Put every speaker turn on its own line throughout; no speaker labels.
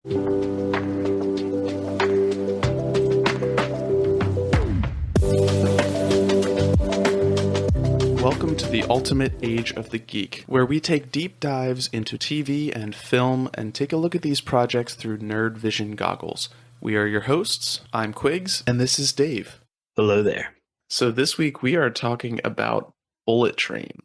Welcome to the ultimate age of the geek, where we take deep dives into TV and film and take a look at these projects through nerd vision goggles. We are your hosts. I'm Quiggs, and this is Dave.
Hello there.
So this week we are talking about Bullet Train,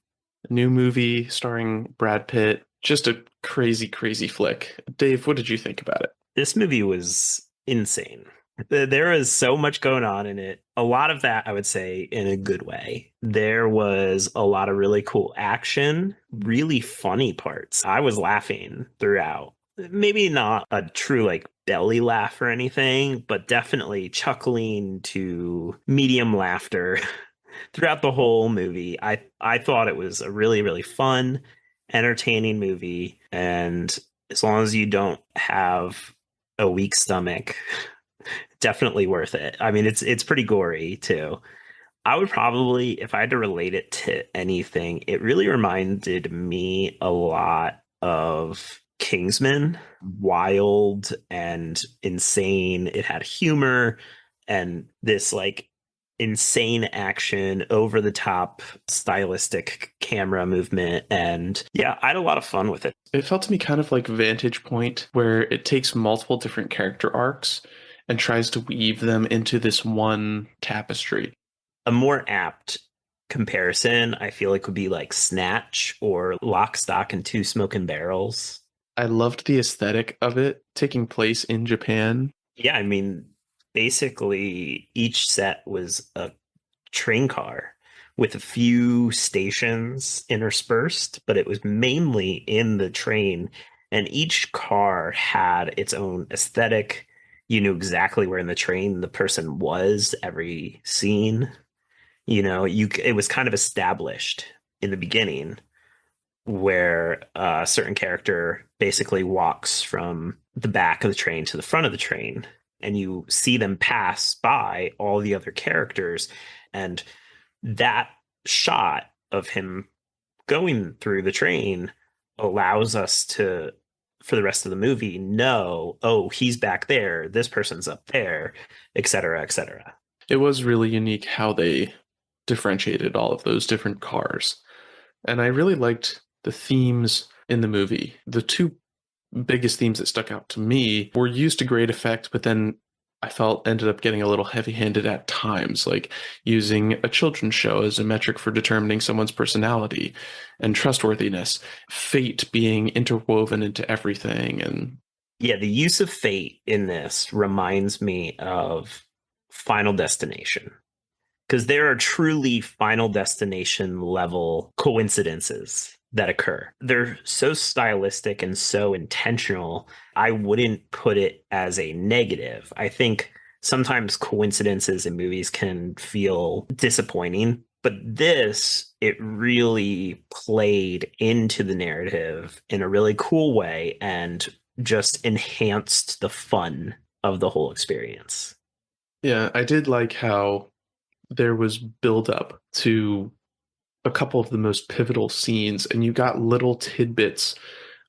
a new movie starring Brad Pitt. Just a crazy, crazy flick. Dave, what did you think about it?
This movie was insane. There is so much going on in it. A lot of that, I would say, in a good way. There was a lot of really cool action, really funny parts. I was laughing throughout. Maybe not a true belly laugh or anything, but definitely chuckling to medium laughter throughout the whole movie. I thought it was a really, really fun, entertaining movie. And as long as you don't have a weak stomach, definitely worth it. I mean, it's pretty gory too. I would probably, if I had to relate it to anything, it really reminded me a lot of Kingsman. Wild and insane. It had humor and this insane action, over the top stylistic camera movement. And yeah, I had a lot of fun with it.
It felt to me kind of like Vantage Point, where it takes multiple different character arcs and tries to weave them into this one tapestry.
A more apt comparison, I feel like, would be like Snatch or Lock, Stock, and Two Smoking Barrels.
I loved the aesthetic of it taking place in Japan.
Yeah, I mean, basically each set was a train car with a few stations interspersed, but it was mainly in the train, and each car had its own aesthetic. You knew exactly where in the train the person was every scene. It was kind of established in the beginning where a certain character basically walks from the back of the train to the front of the train, and you see them pass by all the other characters. And that shot of him going through the train allows us to, for the rest of the movie, know, oh, he's back there, this person's up there, etc., etc.
It was really unique how they differentiated all of those different cars. And I really liked the themes in the movie. The two biggest themes that stuck out to me were used to great effect, but then I felt ended up getting a little heavy-handed at times, like using a children's show as a metric for determining someone's personality and trustworthiness, fate being interwoven into everything. And
yeah, the use of fate in this reminds me of Final Destination, because there are truly Final Destination level coincidences that occur. They're so stylistic and so intentional. I wouldn't put it as a negative. I think sometimes coincidences in movies can feel disappointing, but it really played into the narrative in a really cool way and just enhanced the fun of the whole experience.
yeah, I did like how there was build up to a couple of the most pivotal scenes, and you got little tidbits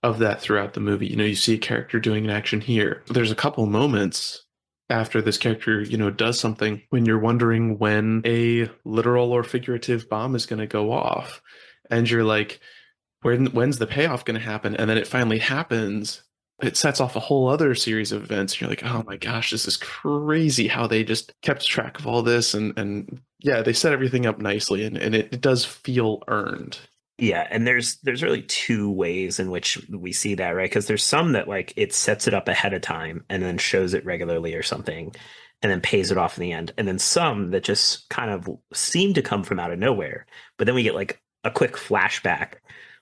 of that throughout the movie. You see a character doing an action here. There's a couple moments after this character, does something when you're wondering when a literal or figurative bomb is going to go off. And you're like, when's the payoff going to happen? And then it finally happens. It sets off a whole other series of events. And you're like, oh my gosh, this is crazy how they just kept track of all this. And yeah, they set everything up nicely, and it does feel earned.
Yeah, and there's really two ways in which we see that, right? Because there's some that it sets it up ahead of time and then shows it regularly or something, and then pays it off in the end. And then some that just kind of seem to come from out of nowhere. But then we get a quick flashback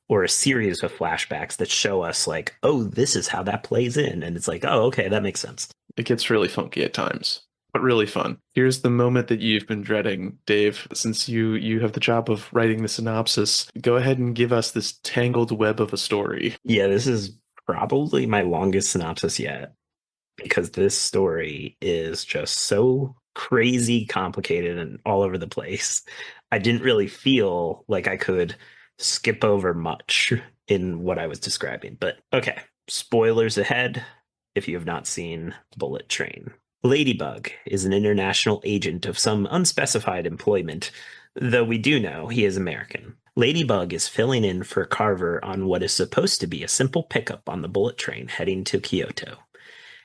or a series of flashbacks that show us oh, this is how that plays in. And it's oh, okay, that makes sense.
It gets really funky at times, but really fun. Here's the moment that you've been dreading, Dave. Since you have the job of writing the synopsis, go ahead and give us this tangled web of a story.
Yeah, this is probably my longest synopsis yet, because this story is just so crazy complicated and all over the place. I didn't really feel like I could skip over much in what I was describing. But okay, spoilers ahead. if you have not seen Bullet Train. Ladybug is an international agent of some unspecified employment, though we do know he is American. Ladybug is filling in for Carver on what is supposed to be a simple pickup on the bullet train heading to Kyoto.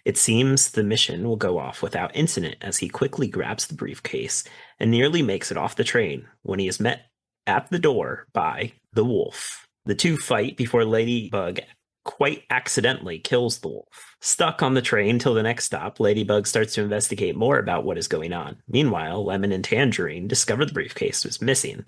It seems the mission will go off without incident as he quickly grabs the briefcase and nearly makes it off the train when he is met at the door by the wolf. The two fight before Ladybug quite accidentally kills the wolf. Stuck on the train till the next stop, Ladybug starts to investigate more about what is going on. Meanwhile, Lemon and Tangerine discover the briefcase was missing.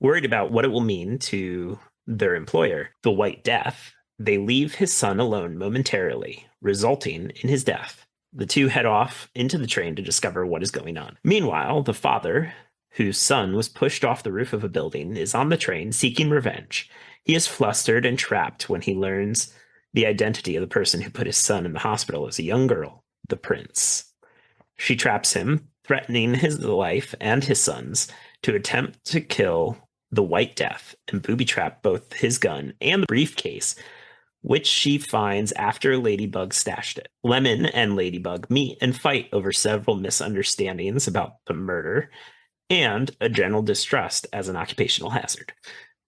Worried about what it will mean to their employer, the White Death, they leave his son alone momentarily, resulting in his death. The two head off into the train to discover what is going on. Meanwhile, the father, whose son was pushed off the roof of a building, is on the train seeking revenge. He is flustered and trapped when he learns the identity of the person who put his son in the hospital as a young girl, the prince. She traps him, threatening his life and his son's, to attempt to kill the White Death and booby trap both his gun and the briefcase, which she finds after Ladybug stashed it. Lemon and Ladybug meet and fight over several misunderstandings about the murder and a general distrust as an occupational hazard.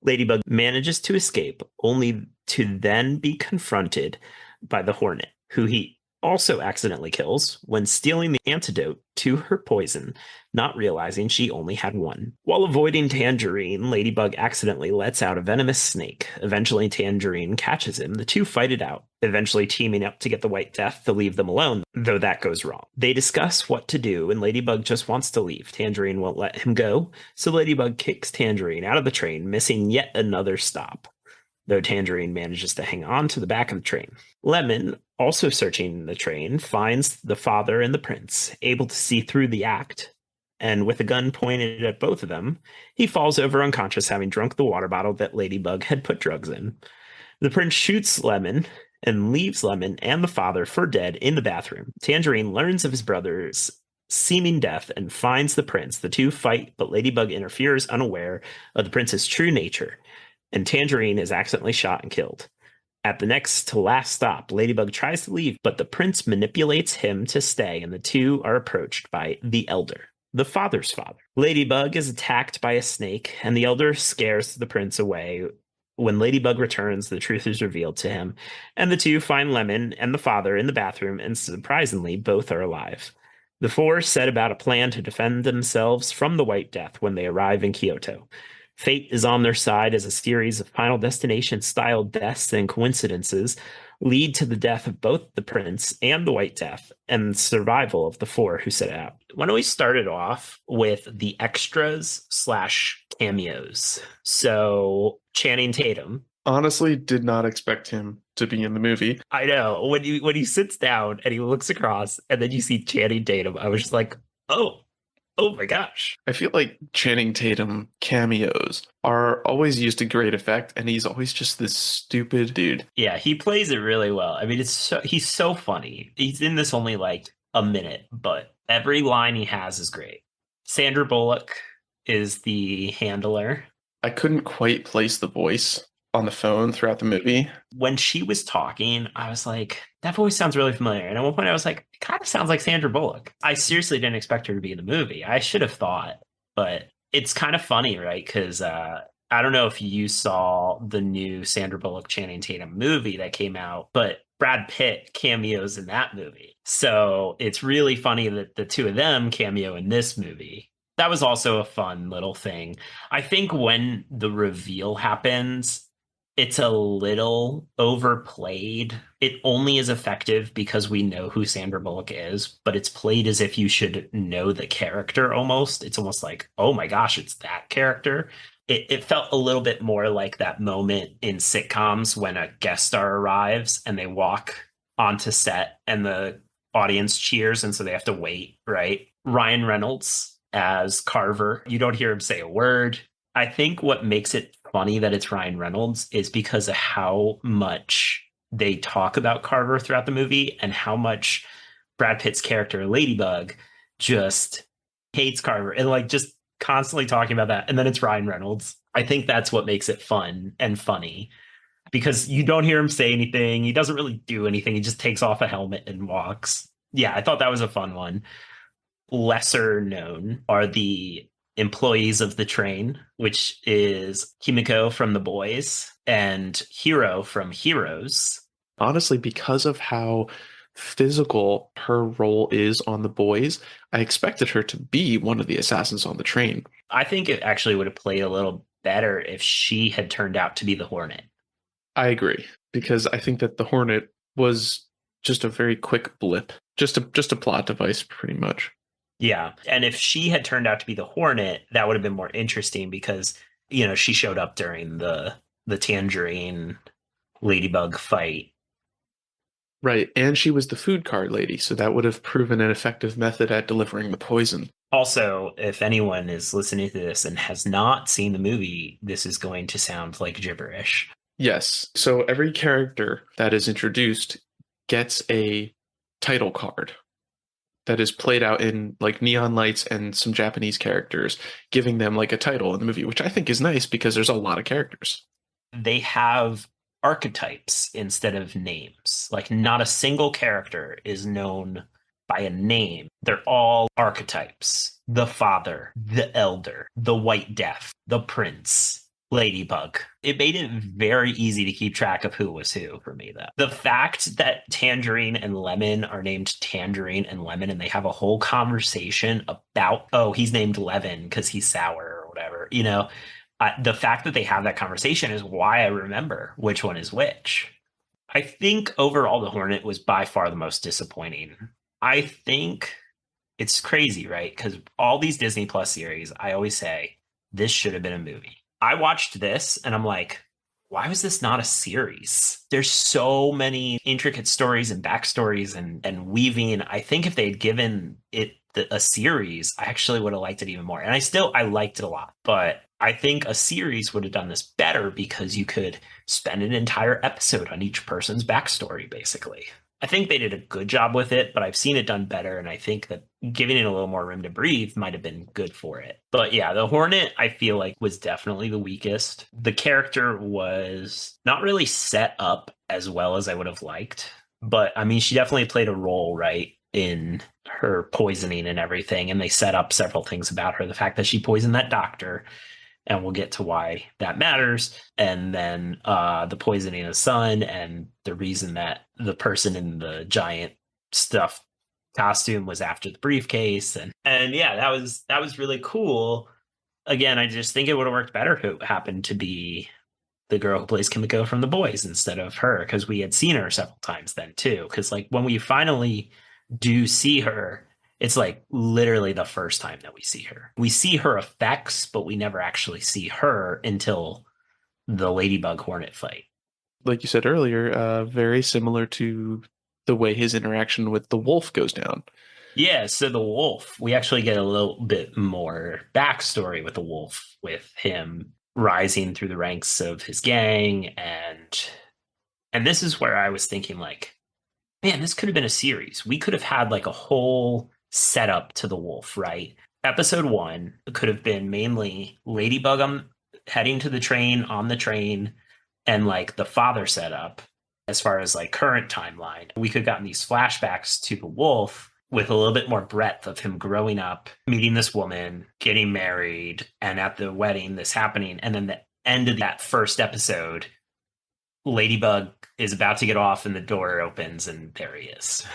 Ladybug manages to escape, only to then be confronted by the Hornet, who he also accidentally kills when stealing the antidote to her poison, not realizing she only had one. While avoiding Tangerine, Ladybug accidentally lets out a venomous snake. Eventually, Tangerine catches him. The two fight it out, eventually teaming up to get the White Death to leave them alone, though that goes wrong. They discuss what to do, and Ladybug just wants to leave. Tangerine won't let him go, so Ladybug kicks Tangerine out of the train, missing yet another stop, though Tangerine manages to hang on to the back of the train. Lemon, also searching the train, finds the father and the prince, able to see through the act, and with a gun pointed at both of them, he falls over unconscious, having drunk the water bottle that Ladybug had put drugs in. The prince shoots Lemon and leaves Lemon and the father for dead in the bathroom. Tangerine learns of his brother's seeming death and finds the prince. The two fight, but Ladybug interferes, unaware of the prince's true nature, and Tangerine is accidentally shot and killed. At the next to last stop, Ladybug tries to leave, but the prince manipulates him to stay, and the two are approached by the Elder, the father's father. Ladybug is attacked by a snake, and the Elder scares the prince away. When Ladybug returns, the truth is revealed to him, and the two find Lemon and the father in the bathroom, and surprisingly, both are alive. The four set about a plan to defend themselves from the White Death when they arrive in Kyoto. Fate is on their side as a series of Final Destination-style deaths and coincidences lead to the death of both the prince and the White Death and the survival of the four who set out. Why don't we start it off with the extras slash cameos? So Channing Tatum.
Honestly, did not expect him to be in the movie.
I know. When he sits down and he looks across and then you see Channing Tatum, I was just like, oh my gosh.
I feel like Channing Tatum cameos are always used to great effect, and he's always just this stupid dude.
Yeah, he plays it really well. I mean, he's so funny. He's in this only like a minute, but every line he has is great. Sandra Bullock is the handler.
I couldn't quite place the voice on the phone throughout the movie.
When she was talking, I was like, that voice sounds really familiar. And at one point I was like, it kind of sounds like Sandra Bullock. I seriously didn't expect her to be in the movie. I should have thought, but it's kind of funny, right? Because I don't know if you saw the new Sandra Bullock Channing Tatum movie that came out, but Brad Pitt cameos in that movie. So it's really funny that the two of them cameo in this movie. That was also a fun little thing. I think when the reveal happens, it's a little overplayed. It only is effective because we know who Sandra Bullock is, but it's played as if you should know the character almost. It's almost like, oh my gosh, it's that character. It felt a little bit more like that moment in sitcoms when a guest star arrives and they walk onto set and the audience cheers, and so they have to wait, right? Ryan Reynolds as Carver, you don't hear him say a word. I think what makes it funny that it's Ryan Reynolds is because of how much they talk about Carver throughout the movie and how much Brad Pitt's character Ladybug just hates Carver and like just constantly talking about that. And then it's Ryan Reynolds. I think that's what makes it fun and funny because you don't hear him say anything. He doesn't really do anything. He just takes off a helmet and walks. Yeah, I thought that was a fun one. Lesser known are the employees of the train, which is Kimiko from The Boys and Hiro from Heroes.
Honestly, because of how physical her role is on the boys, I expected her to be one of the assassins on the train.
I think it actually would have played a little better if she had turned out to be the Hornet.
I agree, because I think that the Hornet was just a very quick blip, just a plot device, pretty much.
Yeah. And if she had turned out to be the Hornet, that would have been more interesting because, she showed up during the Tangerine Ladybug fight.
Right, and she was the food card lady, so that would have proven an effective method at delivering the poison.
Also, if anyone is listening to this and has not seen the movie, this is going to sound like gibberish.
Yes, so every character that is introduced gets a title card that is played out in like neon lights and some Japanese characters, giving them like a title in the movie, which I think is nice because there's a lot of characters.
They have archetypes instead of names. Like, not a single character is known by a name. They're all archetypes: the father, the elder, the white death, the prince, Ladybug. It made it very easy to keep track of who was who for me, though. The fact that Tangerine and Lemon are named Tangerine and Lemon, and they have a whole conversation about, oh, he's named Levin because he's sour or whatever, the fact that they have that conversation is why I remember which one is which. I think overall, the Hornet was by far the most disappointing. I think it's crazy, right? Because all these Disney Plus series, I always say, this should have been a movie. I watched this and I'm like, why was this not a series? There's so many intricate stories and backstories and weaving. I think if they'd given it a series, I actually would have liked it even more. And I liked it a lot. But I think a series would have done this better because you could spend an entire episode on each person's backstory, basically. I think they did a good job with it, but I've seen it done better. And I think that giving it a little more room to breathe might have been good for it. But yeah, the Hornet, I feel like, was definitely the weakest. The character was not really set up as well as I would have liked. But I mean, she definitely played a role, right, in her poisoning and everything. And they set up several things about her. The fact that she poisoned that doctor, and we'll get to why that matters. And then the poisoning of the sun, and the reason that the person in the giant stuffed costume was after the briefcase, and yeah, that was really cool. Again, I just think it would have worked better if it happened to be the girl who plays Kimiko from The Boys instead of her, because we had seen her several times then too. Because like when we finally do see her, it's like literally the first time that we see her. We see her effects, but we never actually see her until the Ladybug Hornet fight.
Like you said earlier, very similar to the way his interaction with the wolf goes down.
Yeah, so the wolf, we actually get a little bit more backstory with the wolf, with him rising through the ranks of his gang, and this is where I was thinking, like, man, this could have been a series. We could have had like a whole setup to the wolf, right? Episode one could have been mainly Ladybug heading to the train, on the train, and like the father setup. As far as like current timeline, we could have gotten these flashbacks to the wolf with a little bit more breadth of him growing up, meeting this woman, getting married, and at the wedding, this happening. And then the end of that first episode, Ladybug is about to get off and the door opens and there he is.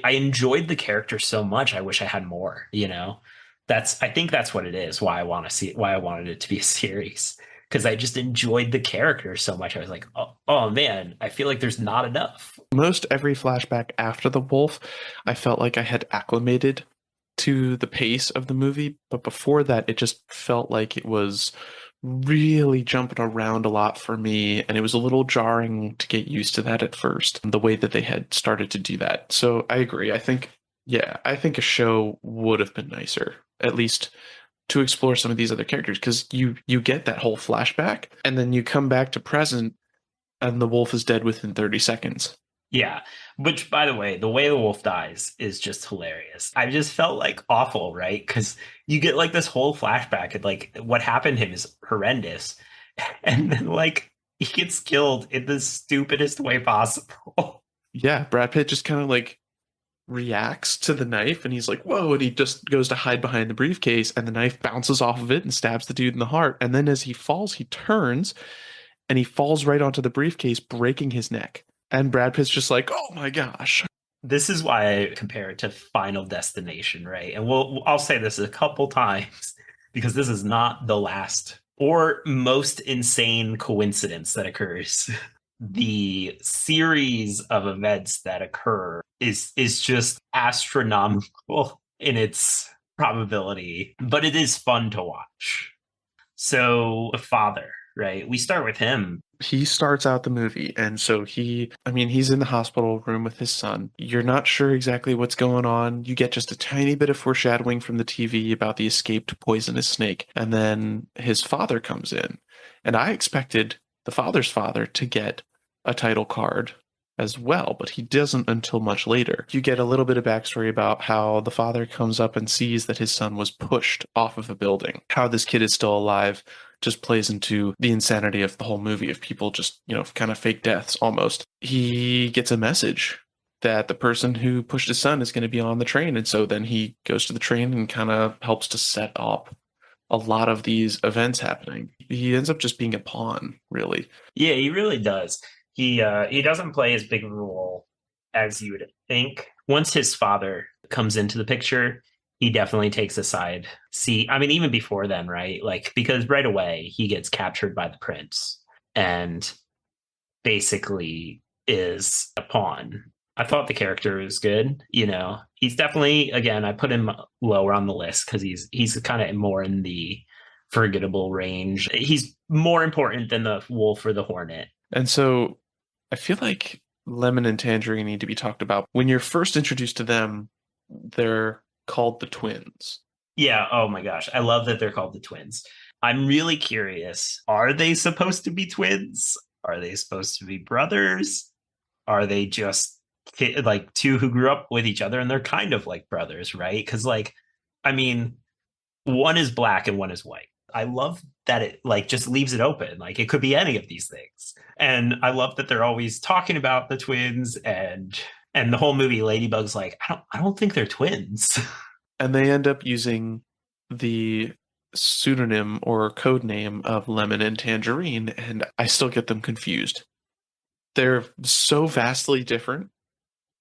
I enjoyed the character so much. I wish I had more, I think that's what it is. Why I want to see it, why I wanted it to be a series. Because I just enjoyed the character so much. I was like, oh man, I feel like there's not enough.
Most every flashback after the wolf, I felt like I had acclimated to the pace of the movie. But before that, it just felt like it was really jumping around a lot for me. And it was a little jarring to get used to that at first, the way that they had started to do that. So I agree. I think a show would have been nicer, at least to explore some of these other characters, because you get that whole flashback and then you come back to present and the wolf is dead within 30 seconds.
Yeah, which, by the way, the way the wolf dies is just hilarious. I just felt like awful, right? Because you get like this whole flashback and like what happened to him is horrendous. And then like He gets killed in the stupidest way possible.
Yeah, Brad Pitt just kind of like reacts to the knife and he's like, whoa, and he just goes to hide behind the briefcase and the knife bounces off of it and stabs the dude in the heart. And then as he falls, he turns and he falls right onto the briefcase, breaking his neck. And Brad Pitt's just like, oh my gosh.
This is why I compare it to Final Destination, right? And I'll say this a couple times because this is not the last or most insane coincidence that occurs. The series of events that occur is just astronomical in its probability, but it is fun to watch. So the father, right? We start with him.
He starts out the movie, and so he's in the hospital room with his son. You're not sure exactly what's going on. You get just a tiny bit of foreshadowing from the TV about the escaped poisonous snake, and then his father comes in. And I expected the father's father to get a title card as well, but he doesn't until much later. You get a little bit of backstory about how the father comes up and sees that his son was pushed off of a building, how this kid is still alive just plays into the insanity of the whole movie of people just, kind of fake deaths almost. He gets a message that the person who pushed his son is going to be on the train. And so then he goes to the train and kind of helps to set up a lot of these events happening. He ends up just being a pawn, really.
Yeah, he really does. He doesn't play as big of a role as you would think. Once his father comes into the picture, he definitely takes a side. See, I mean, even before then, right? Like, because right away he gets captured by the prince and basically is a pawn. I thought the character was good. He's definitely, again, I put him lower on the list because he's kind of more in the forgettable range. He's more important than the wolf or the hornet.
And so I feel like Lemon and Tangerine need to be talked about. When you're first introduced to them, they're called the twins.
Yeah. Oh my gosh. I love that they're called the twins. I'm really curious. Are they supposed to be twins? Are they supposed to be brothers? Are they just like two who grew up with each other and they're kind of like brothers, right? Because, like, I mean, one is black and one is white. I love that it like just leaves it open. Like it could be any of these things. And I love that they're always talking about the twins and the whole movie Ladybug's like, I don't think they're twins.
And they end up using the pseudonym or code name of Lemon and Tangerine, and I still get them confused. They're so vastly different,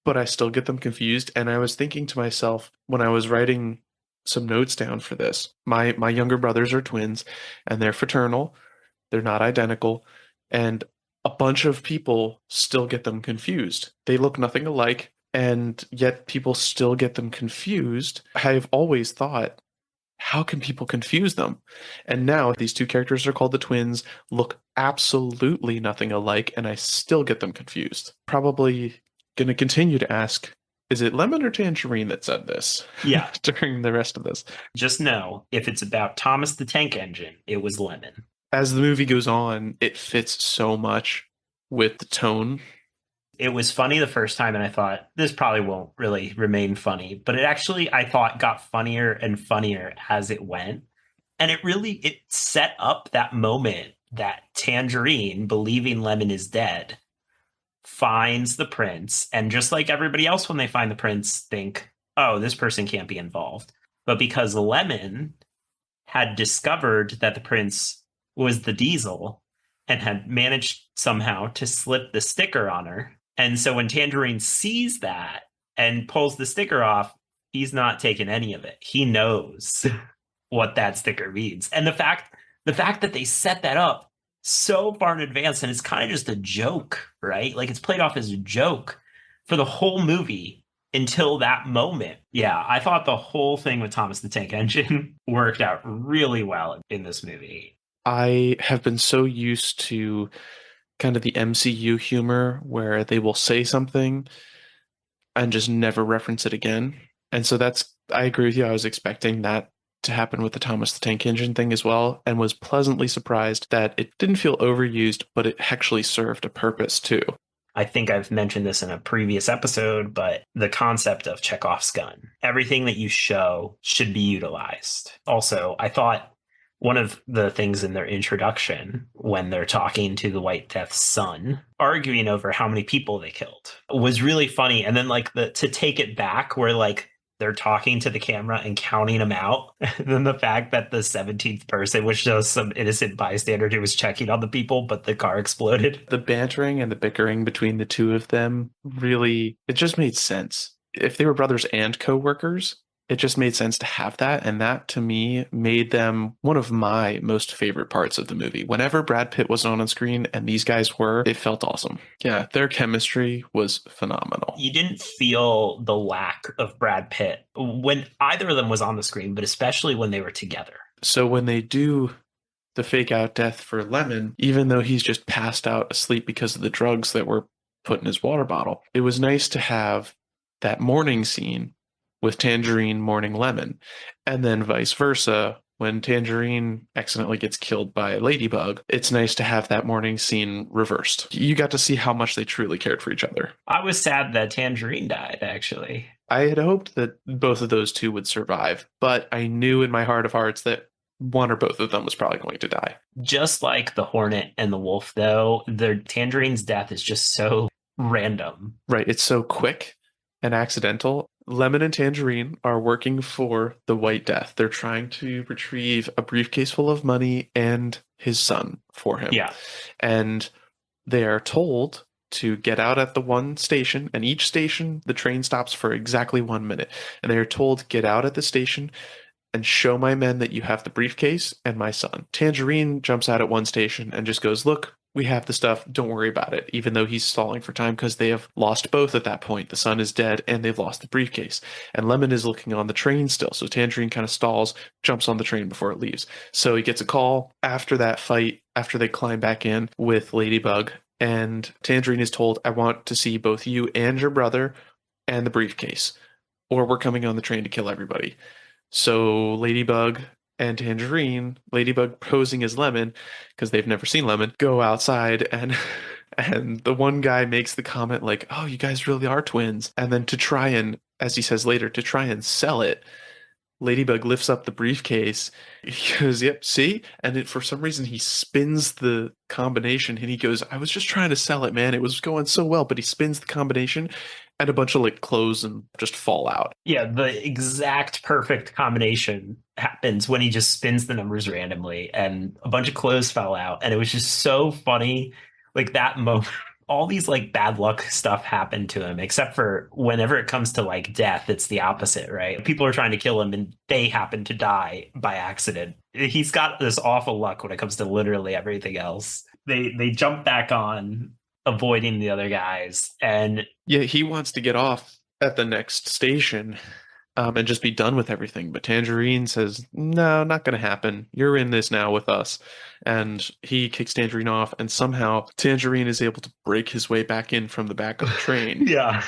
but I still get them confused. And I was thinking to myself when I was writing some notes down for this, my younger brothers are twins, and they're fraternal. They're not identical, and a bunch of people still get them confused. They look nothing alike, and yet people still get them confused. I've always thought, how can people confuse them? And now these two characters are called the twins, look absolutely nothing alike, and I still get them confused. Probably going to continue to ask, is it Lemon or Tangerine that said this?
Yeah.
During the rest of this.
Just know if it's about Thomas the Tank Engine, it was Lemon.
As the movie goes on, it fits so much with the tone.
It was funny the first time, and I thought this probably won't really remain funny, but it actually, I thought, got funnier and funnier as it went. And it set up that moment that Tangerine, believing Lemon is dead, finds the prince. And just like everybody else, when they find the prince, think, oh, this person can't be involved. But because Lemon had discovered that the prince was the Diesel and had managed somehow to slip the sticker on her. And so when Tangerine sees that and pulls the sticker off, he's not taking any of it. He knows what that sticker means. And the fact that they set that up so far in advance, and it's kind of just a joke, right? Like it's played off as a joke for the whole movie until that moment. Yeah, I thought the whole thing with Thomas the Tank Engine worked out really well in this movie.
I have been so used to kind of the MCU humor where they will say something and just never reference it again. And so I agree with you. I was expecting that to happen with the Thomas the Tank Engine thing as well, and was pleasantly surprised that it didn't feel overused, but it actually served a purpose too.
I think I've mentioned this in a previous episode, but the concept of Chekhov's gun, everything that you show should be utilized. Also, I thought One of the things in their introduction when they're talking to the White Death's son, arguing over how many people they killed, was really funny. And then like the to take it back where like they're talking to the camera and counting them out. And then the fact that the 17th person, which shows some innocent bystander who was checking on the people, but the car exploded.
The bantering and the bickering between the two of them really, it just made sense. If they were brothers and co-workers, it just made sense to have that. And that to me made them one of my most favorite parts of the movie. Whenever Brad Pitt was on screen and these guys were, it felt awesome. Yeah, their chemistry was phenomenal.
You didn't feel the lack of Brad Pitt when either of them was on the screen, but especially when they were together.
So when they do the fake out death for Lemon, even though he's just passed out asleep because of the drugs that were put in his water bottle, it was nice to have that morning scene with Tangerine mourning Lemon, and then vice versa. When Tangerine accidentally gets killed by Ladybug, it's nice to have that morning scene reversed. You got to see how much they truly cared for each other.
I was sad that Tangerine died, actually.
I had hoped that both of those two would survive, but I knew in my heart of hearts that one or both of them was probably going to die.
Just like the Hornet and the Wolf, though, their Tangerine's death is just so random.
Right, it's so quick and accidental. Lemon and Tangerine are working for the White Death. They're trying to retrieve a briefcase full of money and his son for him.
Yeah.
And they are told to get out at the one station, and each station, the train stops for exactly 1 minute. And they are told, get out at the station and show my men that you have the briefcase and my son. Tangerine jumps out at one station and just goes, look, we have the stuff. Don't worry about it. Even though he's stalling for time because they have lost both at that point. The son is dead and they've lost the briefcase. And Lemon is looking on the train still. So Tangerine kind of stalls, jumps on the train before it leaves. So he gets a call after that fight, after they climb back in with Ladybug. And Tangerine is told, I want to see both you and your brother and the briefcase, or we're coming on the train to kill everybody. So Ladybug and Tangerine, Ladybug posing as Lemon, because they've never seen Lemon, go outside and and the one guy makes the comment like, "Oh, you guys really are twins." And then to try and, as he says later, to try and sell it, Ladybug lifts up the briefcase. He goes, "Yep, see?" And for some reason, he spins the combination and he goes, "I was just trying to sell it, man. It was going so well." But he spins the combination and a bunch of like clothes and just fall out.
Yeah, the exact perfect combination happens when he just spins the numbers randomly and a bunch of clothes fell out. And it was just so funny. Like that moment, all these like bad luck stuff happened to him, except for whenever it comes to like death, it's the opposite, right? People are trying to kill him and they happen to die by accident. He's got this awful luck when it comes to literally everything else. They jump back on avoiding the other guys and
Yeah, he wants to get off at the next station and just be done with everything. But Tangerine says, no, not going to happen. You're in this now with us. And he kicks Tangerine off, and somehow Tangerine is able to break his way back in from the back of the train,
yeah.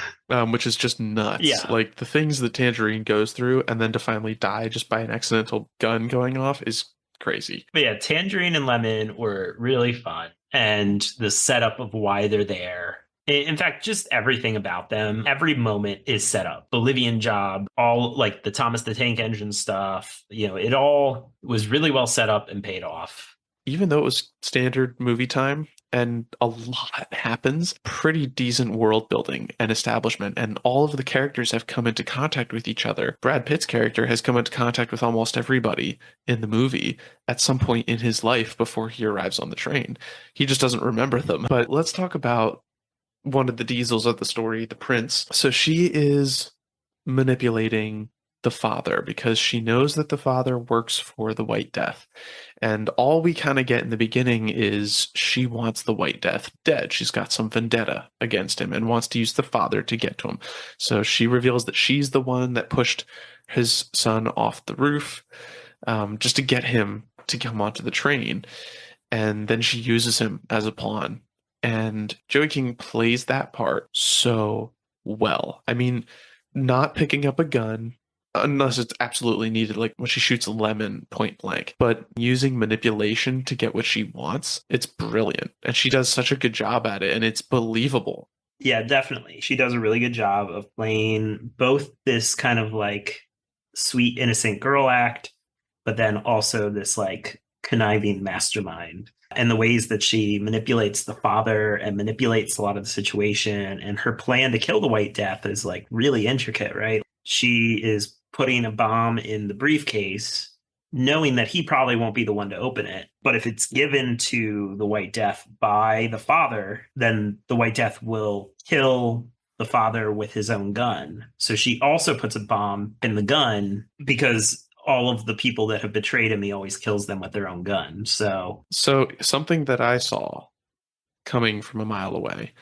which is just nuts.
Yeah.
Like the things that Tangerine goes through and then to finally die just by an accidental gun going off is crazy.
But yeah, Tangerine and Lemon were really fun. And the setup of why they're there. In fact, just everything about them, every moment is set up. Bolivian job, all like the Thomas the Tank Engine stuff, it all was really well set up and paid off.
Even though it was standard movie time and a lot happens, pretty decent world building and establishment, and all of the characters have come into contact with each other. Brad Pitt's character has come into contact with almost everybody in the movie at some point in his life before he arrives on the train. He just doesn't remember them. But let's talk about one of the diesels of the story, the prince. So she is manipulating the father because she knows that the father works for the White Death. And all we kind of get in the beginning is she wants the White Death dead. She's got some vendetta against him and wants to use the father to get to him. So she reveals that she's the one that pushed his son off the roof just to get him to come onto the train. And then she uses him as a pawn. And Joey King plays that part so well. I mean, not picking up a gun unless it's absolutely needed, like when she shoots Lemon point blank, but using manipulation to get what she wants, it's brilliant. And she does such a good job at it, and it's believable.
Yeah, definitely. She does a really good job of playing both this kind of like sweet, innocent girl act but then also this like conniving mastermind. And the ways that she manipulates the father and manipulates a lot of the situation, and her plan to kill the White Death is like really intricate, right? She is putting a bomb in the briefcase, knowing that he probably won't be the one to open it. But if it's given to the White Death by the father, then the White Death will kill the father with his own gun. So she also puts a bomb in the gun because all of the people that have betrayed him, he always kills them with their own gun. So
So something that I saw coming from a mile away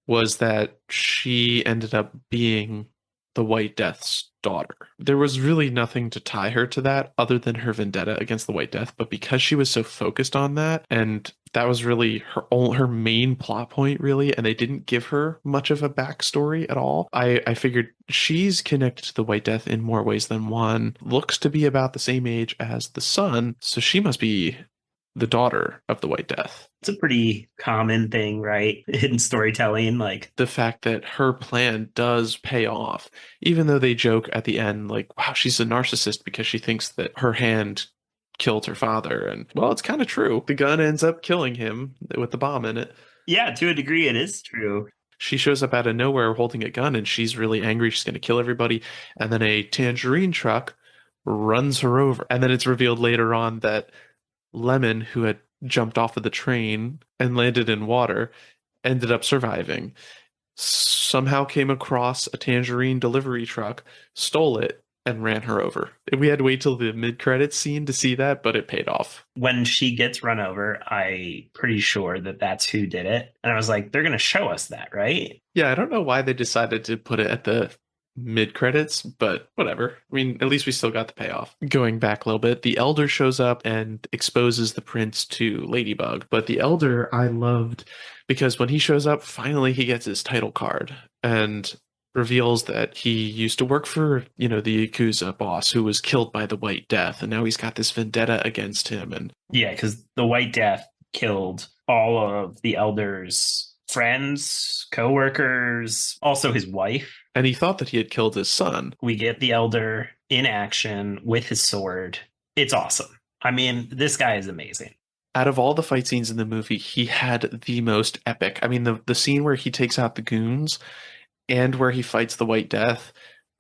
was that she ended up being the White Death's daughter. There was really nothing to tie her to that other than her vendetta against the White Death, but because she was so focused on that, and that was really her main plot point, really, and they didn't give her much of a backstory at all. I figured she's connected to the White Death in more ways than one. Looks to be about the same age as the son, so she must be the daughter of the White Death.
it's a pretty common thing, right? In storytelling, like
The fact that her plan does pay off, even though they joke at the end, like, wow, she's a narcissist because she thinks that her hand killed her father. And, well, it's kind of true. The gun ends up killing him with the bomb in it.
yeah, to a degree, it is true.
She shows up out of nowhere holding a gun and she's really angry. She's going to kill everybody. And then a tangerine truck runs her over. And then it's revealed later on that Lemon, who had jumped off of the train and landed in water, ended up surviving. Somehow came across a tangerine delivery truck, stole it, and ran her over. We had to wait till the mid-credits scene to see that, but it paid off.
When she gets run over, I pretty sure that that's who did it. And I was like, they're going to show us that, right?
Yeah, I don't know why they decided to put it at the mid-credits, but whatever. I mean, at least we still got the payoff. Going back a little bit, the Elder shows up and exposes the prince to Ladybug. But the Elder I loved because when he shows up, finally he gets his title card and reveals that he used to work for, the Yakuza boss who was killed by the White Death, and now he's got this vendetta against him. And
Yeah, because the White Death killed all of the Elder's friends, co-workers, also his wife.
and he thought that he had killed his son.
We get the Elder in action with his sword. It's awesome. I mean, this guy is amazing.
Out of all the fight scenes in the movie, he had the most epic. I mean, the scene where he takes out the goons and where he fights the White Death,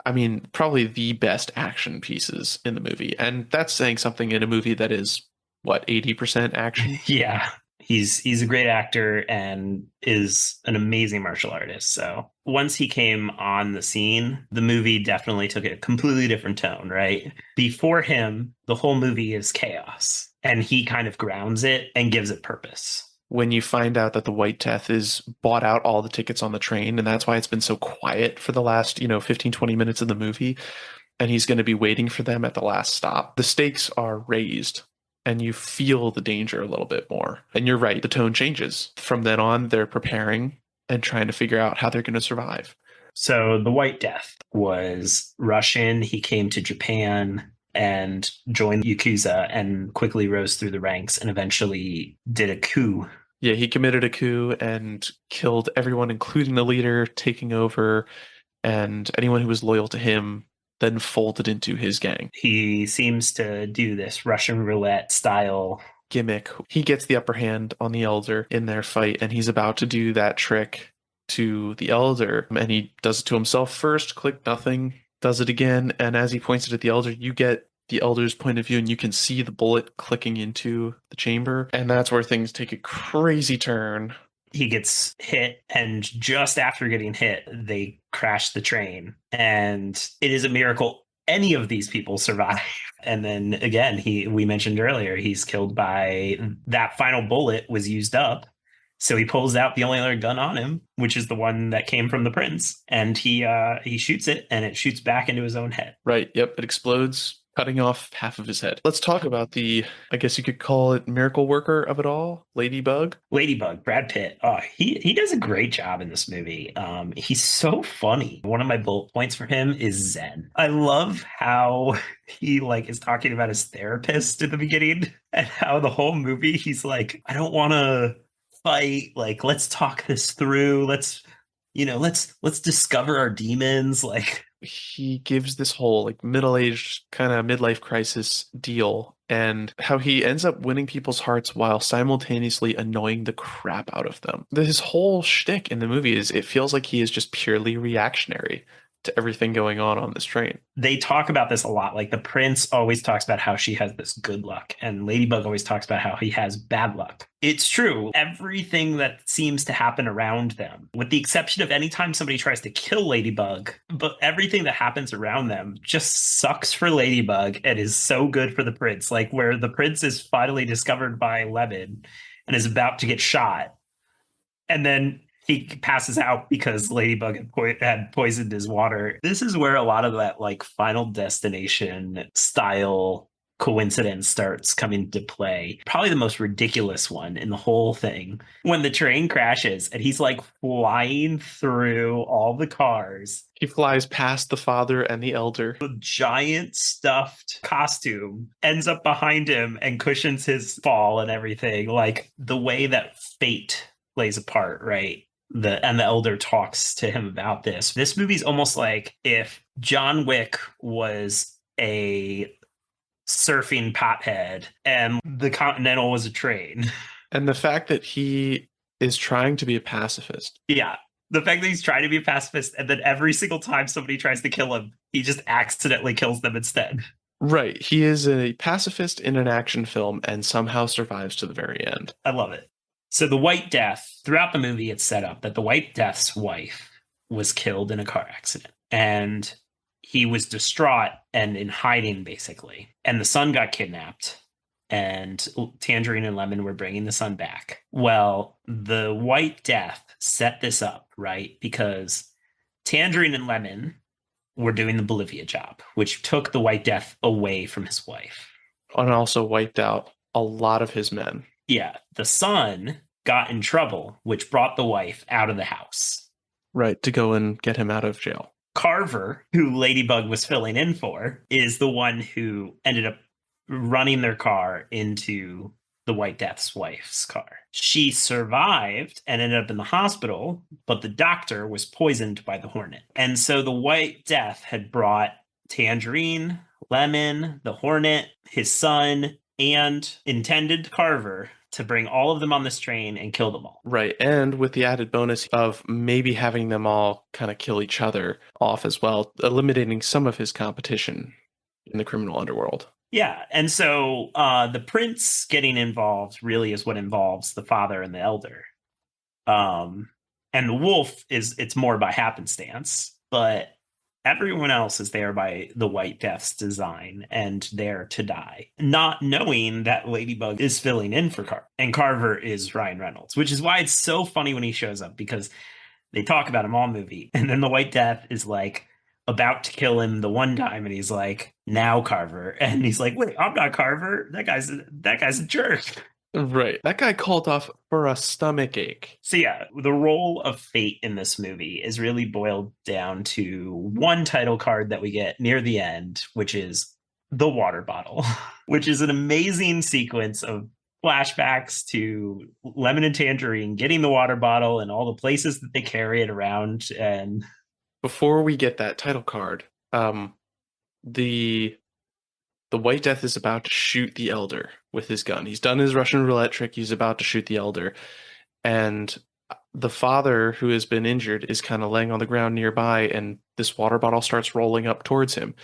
I mean, probably the best action pieces in the movie. And that's saying something in a movie that is, what, 80% action?
Yeah, he's a great actor and is an amazing martial artist. So once he came on the scene, the movie definitely took a completely different tone, right? Before him, the whole movie is chaos, and he kind of grounds it and gives it purpose.
When you find out that the White Death is bought out all the tickets on the train, and that's why it's been so quiet for the last, 15, 20 minutes of the movie, and he's going to be waiting for them at the last stop, the stakes are raised and you feel the danger a little bit more. And you're right, the tone changes. From then on, they're preparing and trying to figure out how they're going to survive.
So the White Death was Russian. He came to Japan and joined Yakuza and quickly rose through the ranks and eventually did a coup.
Yeah, he committed a coup and killed everyone, including the leader, taking over, and anyone who was loyal to him then folded into his gang.
He seems to do this Russian roulette style
Gimmick. He gets the upper hand on the Elder in their fight, and he's about to do that trick to the Elder, and he does it to himself first, click nothing, does it again, and as he points it at the Elder, you get the Elder's point of view, and you can see the bullet clicking into the chamber, and that's where things take a crazy turn.
He gets hit, and just after getting hit, they crash the train. And it is a miracle any of these people survive. And then again, we mentioned earlier, he's killed by that final bullet was used up. So he pulls out the only other gun on him, which is the one that came from the prince, and he shoots it, and it shoots back into his own head.
Right. Yep. It explodes, cutting off half of his head. Let's talk about the, I guess you could call it miracle worker of it all, Ladybug.
Ladybug, Brad Pitt. Oh, he does a great job in this movie. He's so funny. One of my bullet points for him is Zen. I love how he is talking about his therapist at the beginning, and how the whole movie he's like, I don't want to fight. Let's talk this through. Let's discover our demons.
he gives this whole like middle-aged kind of midlife crisis deal and how he ends up winning people's hearts while simultaneously annoying the crap out of them. His whole shtick in the movie is it feels like he is just purely reactionary to everything going on this train.
They talk about this a lot. Like the prince always talks about how she has this good luck, and Ladybug always talks about how he has bad luck. It's true. Everything that seems to happen around them, with the exception of anytime somebody tries to kill Ladybug, but everything that happens around them just sucks for Ladybug and is so good for the prince. Like where the prince is finally discovered by Lemon and is about to get shot, and then he passes out because Ladybug had poisoned his water. This is where a lot of that like Final Destination style coincidence starts coming into play. Probably the most ridiculous one in the whole thing. When the train crashes and he's like flying through all the cars.
He flies past the father and the elder.
The giant stuffed costume ends up behind him and cushions his fall and everything. Like the way that fate plays a part, right? The elder talks to him about this. This movie's almost like if John Wick was a surfing pothead and the Continental was a train.
And the fact that he is trying to be a pacifist.
Yeah. The fact that he's trying to be a pacifist and then every single time somebody tries to kill him, he just accidentally kills them instead.
Right. He is a pacifist in an action film and somehow survives to the very end.
I love it. So the White Death, throughout the movie, it's set up that the White Death's wife was killed in a car accident. And he was distraught and in hiding, basically. And the son got kidnapped. And Tangerine and Lemon were bringing the son back. Well, the White Death set this up, right? Because Tangerine and Lemon were doing the Bolivia job, which took the White Death away from his wife.
And also wiped out a lot of his men.
Yeah, the son got in trouble, which brought the wife out of the house.
Right, to go and get him out of jail.
Carver, who Ladybug was filling in for, is the one who ended up running their car into the White Death's wife's car. She survived and ended up in the hospital, but the doctor was poisoned by the hornet. And so the White Death had brought Tangerine, Lemon, the hornet, his son, and intended Carver to bring all of them on this train and kill them all.
Right. And with the added bonus of maybe having them all kind of kill each other off as well, eliminating some of his competition in the criminal underworld.
Yeah. And so the prince getting involved really is what involves the father and the elder. And the wolf it's more by happenstance, but everyone else is there by the White Death's design and there to die, not knowing that Ladybug is filling in for Carver. And Carver is Ryan Reynolds, which is why it's so funny when he shows up, because they talk about him all movie. And then the White Death is like about to kill him the one time. And he's like, now Carver. And he's like, wait, I'm not Carver. That guy's a jerk.
Right. That guy called off for a stomach ache.
So yeah, the role of fate in this movie is really boiled down to one title card that we get near the end, which is the water bottle, which is an amazing sequence of flashbacks to Lemon and Tangerine getting the water bottle and all the places that they carry it around. And
before we get that title card, the White Death is about to shoot the Elder with his gun. He's done his Russian roulette trick. He's about to shoot the Elder. And the father, who has been injured, is kind of laying on the ground nearby, and this water bottle starts rolling up towards him.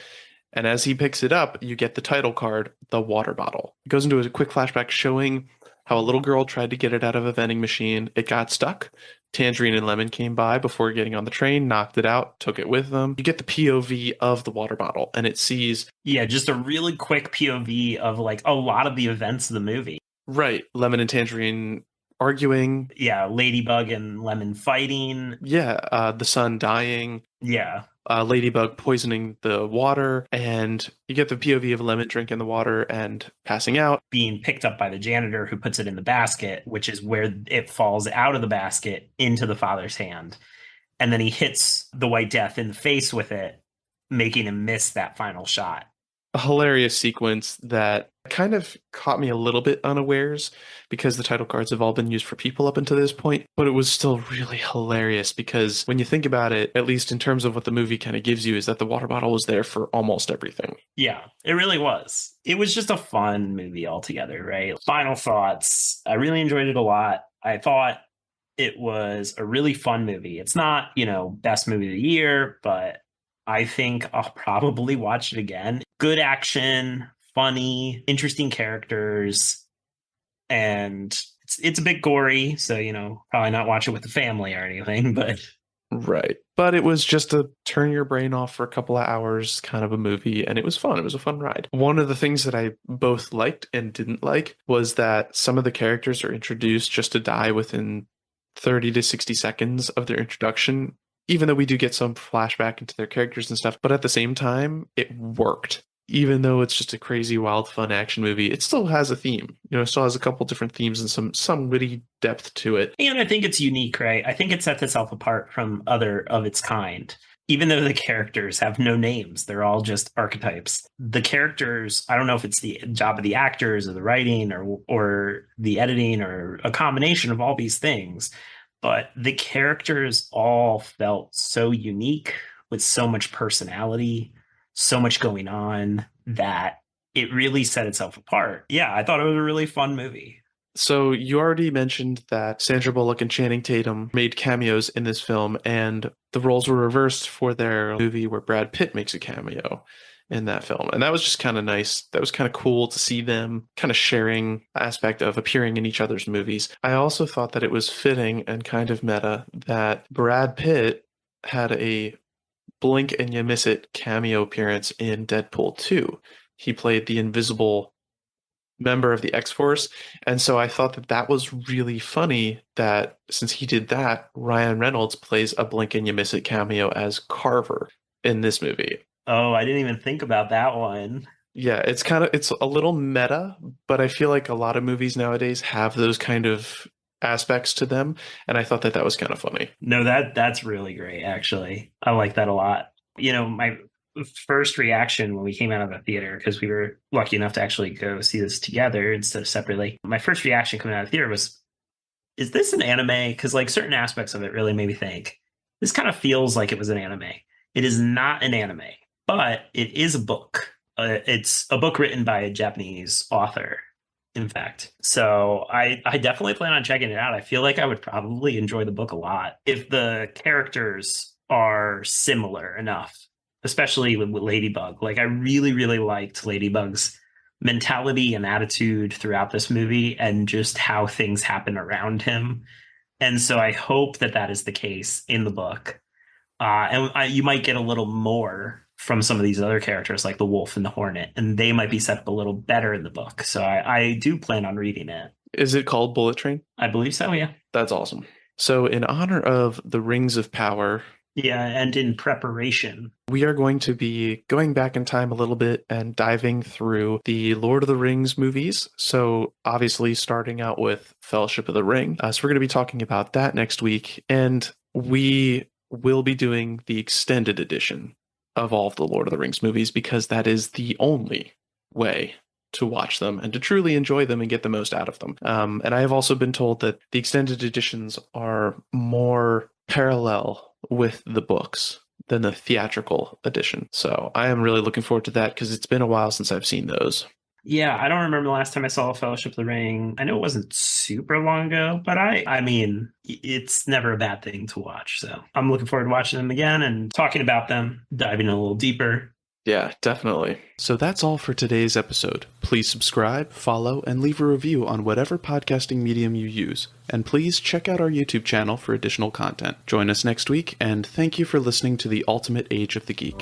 And as he picks it up, you get the title card, the water bottle. It goes into a quick flashback showing how a little girl tried to get it out of a vending machine. It got stuck. Tangerine and Lemon came by before getting on the train, knocked it out, took it with them. You get the POV of the water bottle, and it sees...
yeah, just a really quick POV of like a lot of the events of the movie.
Right. Lemon and Tangerine arguing.
Yeah, Ladybug and Lemon fighting.
Yeah, the son dying.
Yeah.
Ladybug poisoning the water, and you get the POV of Lemon drinking the water and passing out.
Being picked up by the janitor who puts it in the basket, which is where it falls out of the basket into the father's hand. And then he hits the White Death in the face with it, making him miss that final shot.
a hilarious sequence that kind of caught me a little bit unawares because the title cards have all been used for people up until this point, but it was still really hilarious because when you think about it, at least in terms of what the movie kind of gives you, is that the water bottle was there for almost everything.
Yeah, it really was. It was just a fun movie altogether, right? Final thoughts. I really enjoyed it a lot. I thought it was a really fun movie. It's not, best movie of the year, but I think I'll probably watch it again. Good action, funny, interesting characters, and it's a bit gory, so probably not watch it with the family or anything, but
Right. But it was just a turn your brain off for a couple of hours kind of a movie, and it was fun. It was a fun ride. One of the things that I both liked and didn't like was that some of the characters are introduced just to die within 30 to 60 seconds of their introduction, even though we do get some flashback into their characters and stuff. But at the same time, it worked. Even though it's just a crazy, wild, fun action movie, it still has a theme. It still has a couple different themes and some witty depth to it.
and I think it's unique, right? I think it sets itself apart from other of its kind. Even though the characters have no names, they're all just archetypes. The characters, I don't know if it's the job of the actors or the writing or the editing or a combination of all these things, but the characters all felt so unique with so much personality, so much going on that it really set itself apart. Yeah, I thought it was a really fun movie.
So you already mentioned that Sandra Bullock and Channing Tatum made cameos in this film, and the roles were reversed for their movie where Brad Pitt makes a cameo in that film. And that was just kind of nice. That was kind of cool to see them kind of sharing aspect of appearing in each other's movies. I also thought that it was fitting and kind of meta that Brad Pitt had a blink and you miss it cameo appearance in Deadpool 2. He played the invisible member of the X-Force. And so I thought that that was really funny that since he did that, Ryan Reynolds plays a blink and you miss it cameo as Carver in this movie.
Oh, I didn't even think about that one.
Yeah, it's a little meta, but I feel like a lot of movies nowadays have those kind of aspects to them, and I thought that that was kind of funny.
No, that's really great, actually. I like that a lot. My first reaction when we came out of the theater, because we were lucky enough to actually go see this together instead of separately, my first reaction coming out of the theater was, is this an anime? Because like certain aspects of it really made me think, this kind of feels like it was an anime. It is not an anime, but it is a book. It's a book written by a Japanese author, in fact. So I definitely plan on checking it out. I feel like I would probably enjoy the book a lot if the characters are similar enough, especially with Ladybug. Like I really, really liked Ladybug's mentality and attitude throughout this movie and just how things happen around him. And so I hope that that is the case in the book. You might get a little more from some of these other characters like the wolf and the hornet, and they might be set up a little better in the book. So I do plan on reading it.
Is it called Bullet Train?
I believe so, yeah.
That's awesome. So in honor of the Rings of Power,
Yeah, and in preparation,
we are going to be going back in time a little bit and diving through the Lord of the Rings movies. So obviously starting out with Fellowship of the Ring. So we're going to be talking about that next week, and we will be doing the extended edition of all of the Lord of the Rings movies because that is the only way to watch them and to truly enjoy them and get the most out of them. And I have also been told that the extended editions are more parallel with the books than the theatrical edition. So I am really looking forward to that because it's been a while since I've seen those.
yeah, I don't remember the last time I saw Fellowship of the Ring. I know it wasn't super long ago, but I mean, it's never a bad thing to watch. So I'm looking forward to watching them again and talking about them, diving a little deeper.
Yeah, definitely. So that's all for today's episode. Please subscribe, follow, and leave a review on whatever podcasting medium you use. And please check out our YouTube channel for additional content. Join us next week, and thank you for listening to the Ultimate Age of the Geek.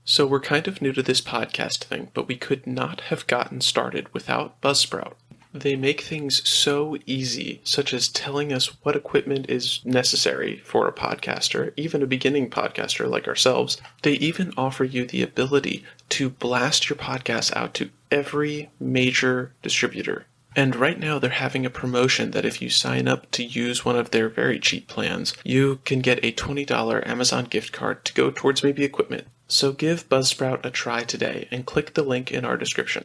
So we're kind of new to this podcast thing, but we could not have gotten started without Buzzsprout. They make things so easy, such as telling us what equipment is necessary for a podcaster, even a beginning podcaster like ourselves. They even offer you the ability to blast your podcast out to every major distributor And right now they're having a promotion that if you sign up to use one of their very cheap plans, you can get a $20 Amazon gift card to go towards maybe equipment. So give Buzzsprout a try today and click the link in our description.